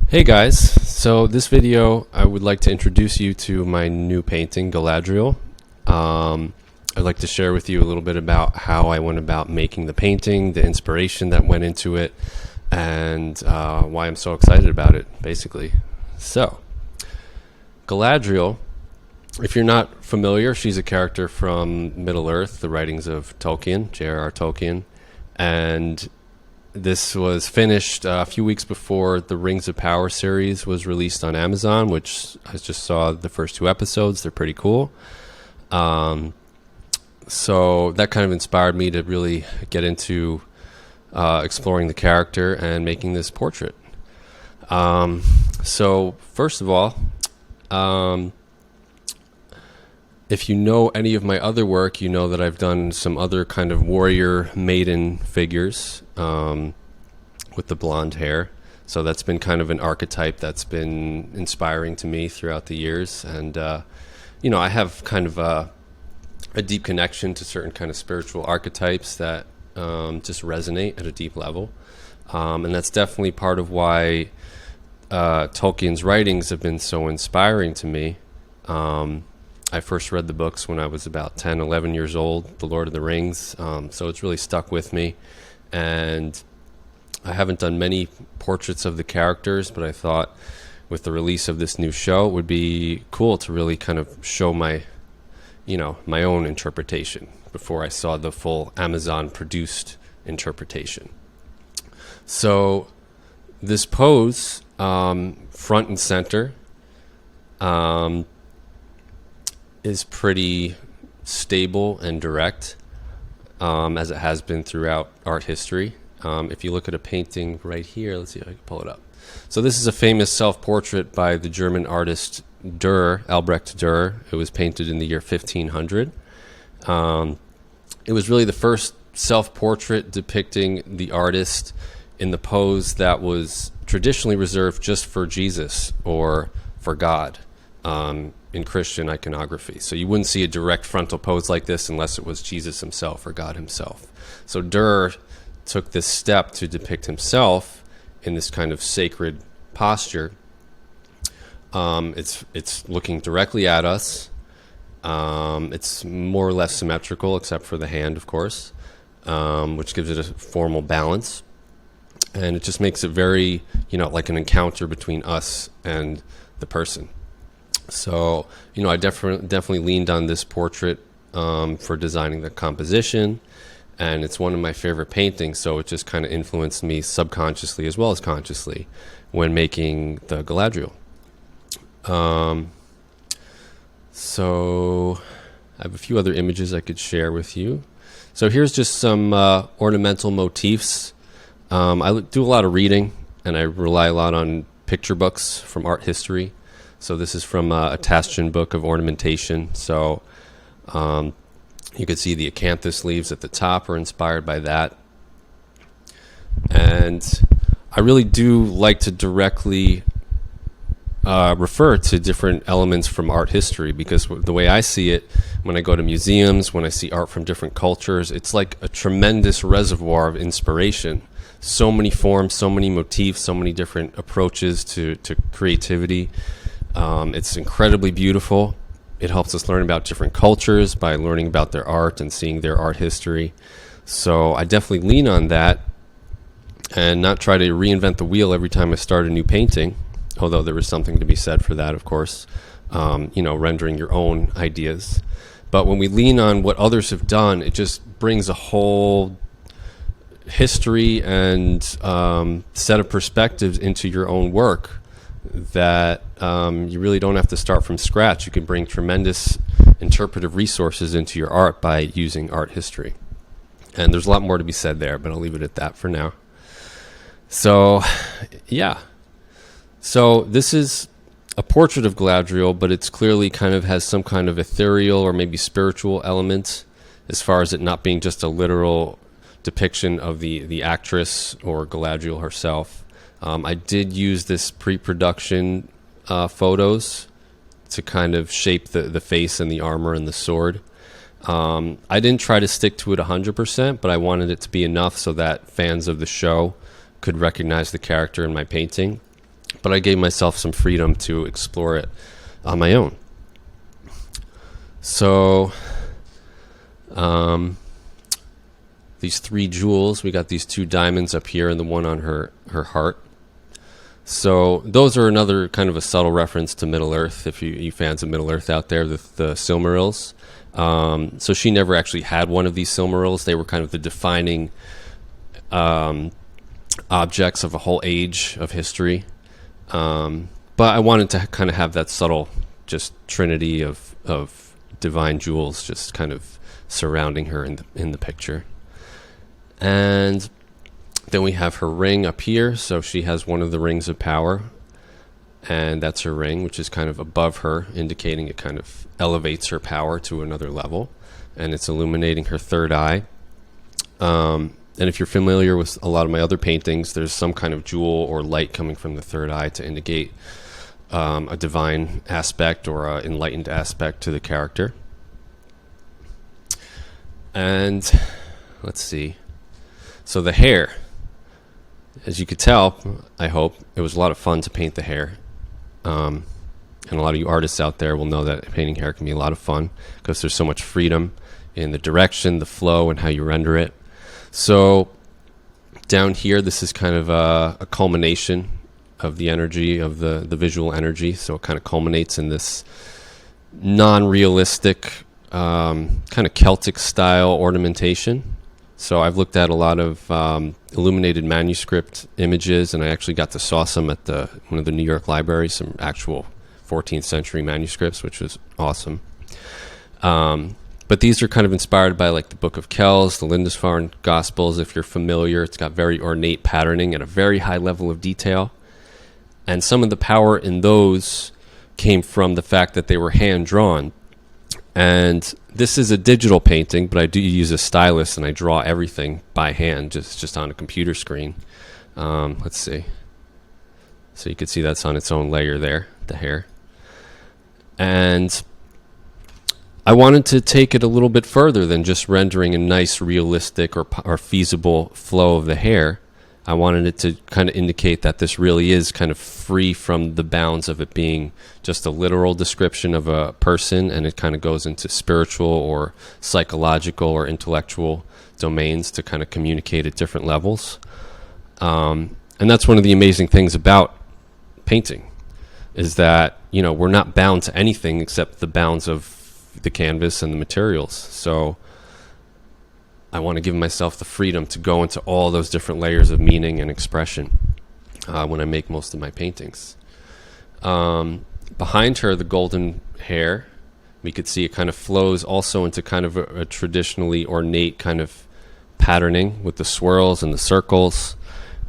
Hey guys, so this video I would like to introduce you to my new painting, Galadriel. I'd like to share with you a little bit about how I went about making the painting, the inspiration that went into it, and why I'm so excited about it, basically. So, Galadriel, if you're not familiar, she's a character from Middle-earth, the writings of Tolkien, J.R.R. Tolkien, and this was finished a few weeks before the Rings of Power series was released on Amazon, which I just saw the first 2 episodes. They're pretty cool. So that kind of inspired me to really get into exploring the character and making this portrait. So first of all, if you know any of my other work, you know that I've done some other kind of warrior maiden figures with the blonde hair. So that's been kind of an archetype that's been inspiring to me throughout the years. And, you know, I have kind of a deep connection to certain kind of spiritual archetypes that just resonate at a deep level. And that's definitely part of why Tolkien's writings have been so inspiring to me. I first read the books when I was about 10, 11 years old, The Lord of the Rings, so it's really stuck with me. And I haven't done many portraits of the characters, but I thought with the release of this new show, it would be cool to really kind of show my, you know, my own interpretation before I saw the full Amazon-produced interpretation. So this pose, front and center, is pretty stable and direct, as it has been throughout art history. If you look at a painting right here, let's see if I can pull it up. So this is a famous self-portrait by the German artist Albrecht Dürer. It was painted in the year 1500. It was really the first self-portrait depicting the artist in the pose that was traditionally reserved just for Jesus or for God. In Christian iconography. So you wouldn't see a direct frontal pose like this unless it was Jesus himself or God himself. So Dürer took this step to depict himself in this kind of sacred posture. It's looking directly at us. It's more or less symmetrical except for the hand, of course, which gives it a formal balance. And it just makes it very, you know, like an encounter between us and the person. So, you know, I definitely leaned on this portrait for designing the composition, and it's one of my favorite paintings, so it just kind of influenced me subconsciously as well as consciously when making the Galadriel. So I have a few other images I could share with you. So here's just some ornamental motifs. I do a lot of reading, and I rely a lot on picture books from art history. So this is from a Tastian book of ornamentation. So you can see the acanthus leaves at the top are inspired by that. And I really do like to directly refer to different elements from art history, because the way I see it, when I go to museums, when I see art from different cultures, it's like a tremendous reservoir of inspiration. So many forms, so many motifs, so many different approaches to creativity. It's incredibly beautiful. It helps us learn about different cultures by learning about their art and seeing their art history. So I definitely lean on that and not try to reinvent the wheel every time I start a new painting, although there is something to be said for that, of course, you know, rendering your own ideas. But when we lean on what others have done, it just brings a whole history and set of perspectives into your own work that you really don't have to start from scratch. You can bring tremendous interpretive resources into your art by using art history. And there's a lot more to be said there, but I'll leave it at that for now. So, yeah. So this is a portrait of Galadriel, but it's clearly kind of has some kind of ethereal or maybe spiritual element, as far as it not being just a literal depiction of the actress or Galadriel herself. I did use this pre-production photos to kind of shape the face and the armor and the sword. I didn't try to stick to it 100%, but I wanted it to be enough so that fans of the show could recognize the character in my painting. But I gave myself some freedom to explore it on my own. So, these 3 jewels, we got these 2 diamonds up here and the one on her heart. So those are another kind of a subtle reference to Middle Earth, if you fans of Middle Earth out there, the Silmarils. So she never actually had one of these Silmarils. They were kind of the defining objects of a whole age of history. But I wanted to kind of have that subtle just trinity of divine jewels just kind of surrounding her in the picture. And then we have her ring up here. So she has one of the rings of power, and that's her ring, which is kind of above her, indicating it kind of elevates her power to another level, and it's illuminating her third eye. And if you're familiar with a lot of my other paintings, there's some kind of jewel or light coming from the third eye to indicate a divine aspect or an enlightened aspect to the character. And let's see. So the hair, as you could tell, I hope, it was a lot of fun to paint the hair. And a lot of you artists out there will know that painting hair can be a lot of fun because there's so much freedom in the direction, the flow, and how you render it. So down here, this is kind of a culmination of the energy, of the visual energy. So it kind of culminates in this non-realistic, kind of Celtic style ornamentation. So I've looked at a lot of illuminated manuscript images, and I actually got to saw some at one of the New York libraries, some actual 14th century manuscripts, which was awesome. But these are kind of inspired by like the Book of Kells, the Lindisfarne Gospels. If you're familiar, it's got very ornate patterning and a very high level of detail. And some of the power in those came from the fact that they were hand-drawn. And this is a digital painting, but I do use a stylus, and I draw everything by hand, just on a computer screen. Let's see. So you can see that's on its own layer there, the hair. And I wanted to take it a little bit further than just rendering a nice, realistic or feasible flow of the hair. I wanted it to kind of indicate that this really is kind of free from the bounds of it being just a literal description of a person, and it kind of goes into spiritual or psychological or intellectual domains to kind of communicate at different levels. And that's one of the amazing things about painting, is that, you know, we're not bound to anything except the bounds of the canvas and the materials. So I want to give myself the freedom to go into all those different layers of meaning and expression when I make most of my paintings. Behind her, the golden hair, we could see it kind of flows also into kind of a traditionally ornate kind of patterning with the swirls and the circles.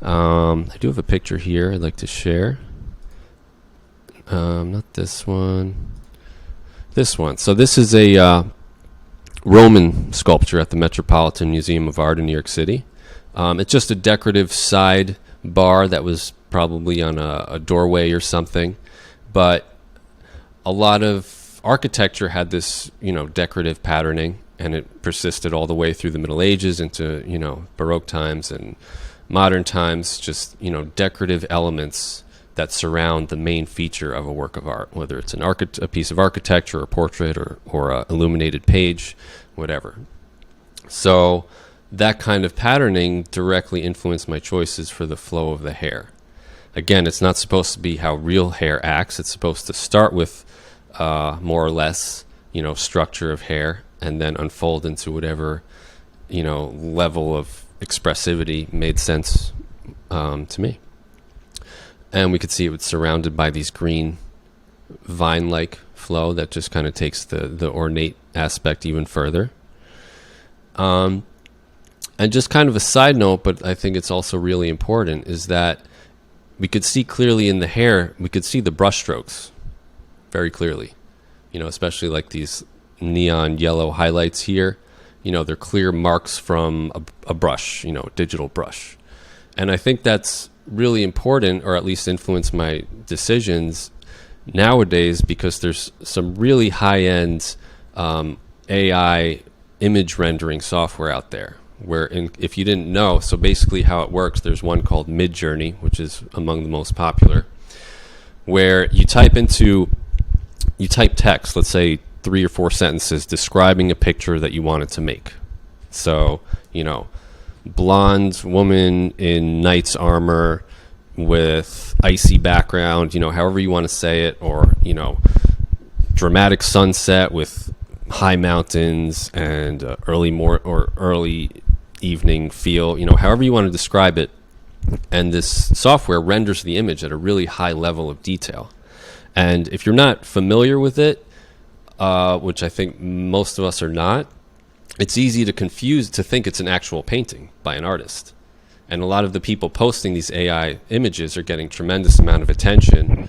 I do have a picture here I'd like to share. Not this one. This one. So this is a Roman sculpture at the Metropolitan Museum of Art in New York City. It's just a decorative side bar that was probably on a doorway or something, but a lot of architecture had this, you know, decorative patterning, and it persisted all the way through the Middle Ages into, you know, Baroque times and modern times. Just, you know, decorative elements that surround the main feature of a work of art, whether it's a piece of architecture, a portrait, or a illuminated page, whatever. So that kind of patterning directly influenced my choices for the flow of the hair. Again, it's not supposed to be how real hair acts. It's supposed to start with more or less, you know, structure of hair, and then unfold into whatever, you know, level of expressivity made sense to me. And we could see it was surrounded by these green vine-like flow that just kind of takes the ornate aspect even further. And just kind of a side note, but I think it's also really important, is that we could see clearly in the hair, we could see the brush strokes very clearly. You know, especially like these neon yellow highlights here. You know, they're clear marks from a brush, you know, digital brush. And I think that's really important, or at least influence my decisions nowadays, because there's some really high-end AI image rendering software out there. If you didn't know, so basically how it works, there's one called Midjourney, which is among the most popular, where you type text, let's say 3 or 4 sentences describing a picture that you wanted to make. So, blonde woman in knight's armor with icy background, however you want to say it, or, dramatic sunset with high mountains and early evening feel, however you want to describe it. And this software renders the image at a really high level of detail. And if you're not familiar with it, which I think most of us are not, it's easy to think it's an actual painting by an artist. And a lot of the people posting these AI images are getting tremendous amount of attention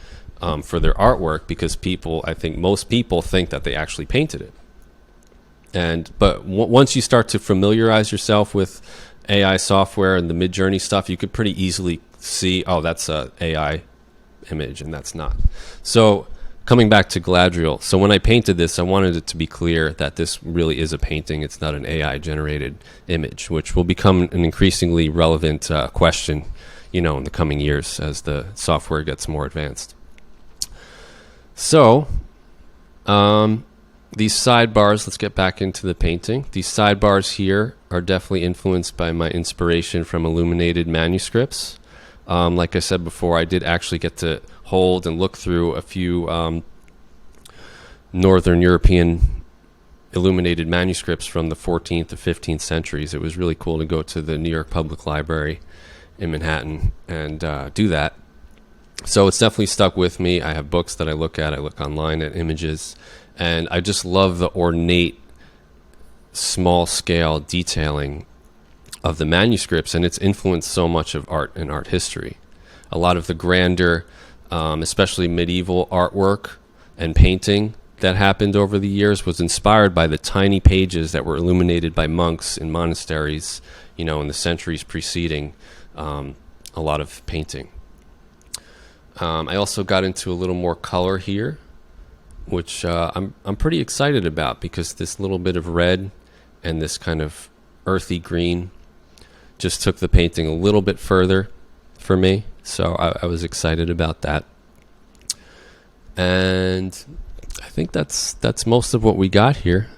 for their artwork because most people think that they actually painted it. But once you start to familiarize yourself with AI software and the Midjourney stuff, you could pretty easily see, oh, that's a AI image and that's not. So coming back to Galadriel, so when I painted this, I wanted it to be clear that this really is a painting. It's not an AI generated image, which will become an increasingly relevant question, in the coming years as the software gets more advanced. So, these sidebars, let's get back into the painting. These sidebars here are definitely influenced by my inspiration from illuminated manuscripts. Like I said before, I did actually get to hold and look through a few Northern European illuminated manuscripts from the 14th to 15th centuries. It was really cool to go to the New York Public Library in Manhattan and do that. So it's definitely stuck with me. I have books that I look at. I look online at images. And I just love the ornate, small-scale detailing of the manuscripts, and it's influenced so much of art and art history. A lot of the grander, especially medieval artwork and painting that happened over the years was inspired by the tiny pages that were illuminated by monks in monasteries, in the centuries preceding a lot of painting. I also got into a little more color here, which I'm pretty excited about because this little bit of red and this kind of earthy green just took the painting a little bit further for me. So I was excited about that. And I think that's most of what we got here.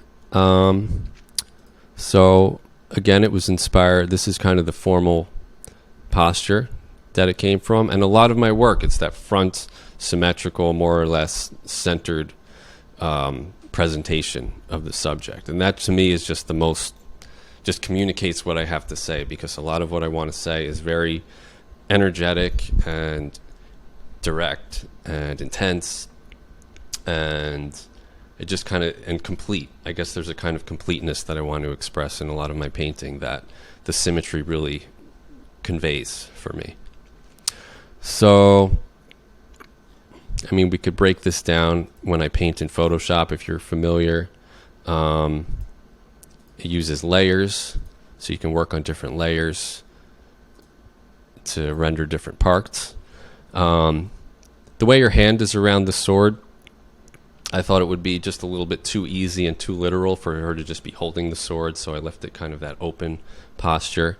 So again, it was inspired. This is kind of the formal posture that it came from. And a lot of my work, it's that front symmetrical, more or less centered presentation of the subject. And that to me is just just communicates what I have to say, because a lot of what I want to say is very energetic and direct and intense, and it just and complete. I guess there's a kind of completeness that I want to express in a lot of my painting that the symmetry really conveys for me. So we could break this down when I paint in Photoshop, if you're familiar. It uses layers, so you can work on different layers to render different parts. The way your hand is around the sword, I thought it would be just a little bit too easy and too literal for her to just be holding the sword, so I left it kind of that open posture,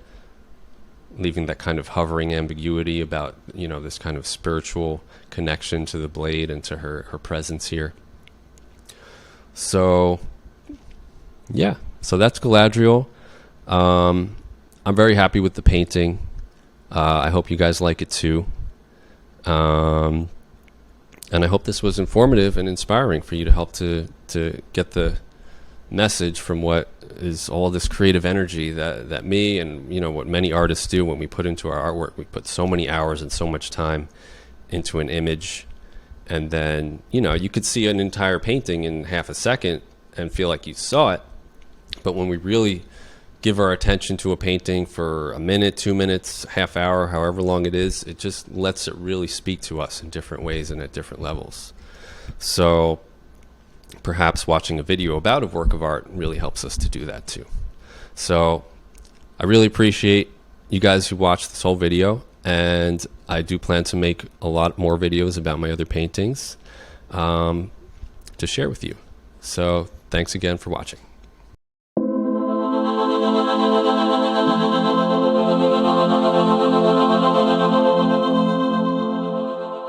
leaving that kind of hovering ambiguity about, this kind of spiritual connection to the blade and to her presence here. So, yeah. So that's Galadriel. I'm very happy with the painting. I hope you guys like it too. And I hope this was informative and inspiring for you to help to get the message from what is all this creative energy that me and what many artists do when we put into our artwork. We put so many hours and so much time into an image, and then you could see an entire painting in half a second and feel like you saw it. But when we really give our attention to a painting for a minute, 2 minutes, half hour, however long it is, it just lets it really speak to us in different ways and at different levels. So perhaps watching a video about a work of art really helps us to do that too. So I really appreciate you guys who watched this whole video, and I do plan to make a lot more videos about my other paintings to share with you. So thanks again for watching.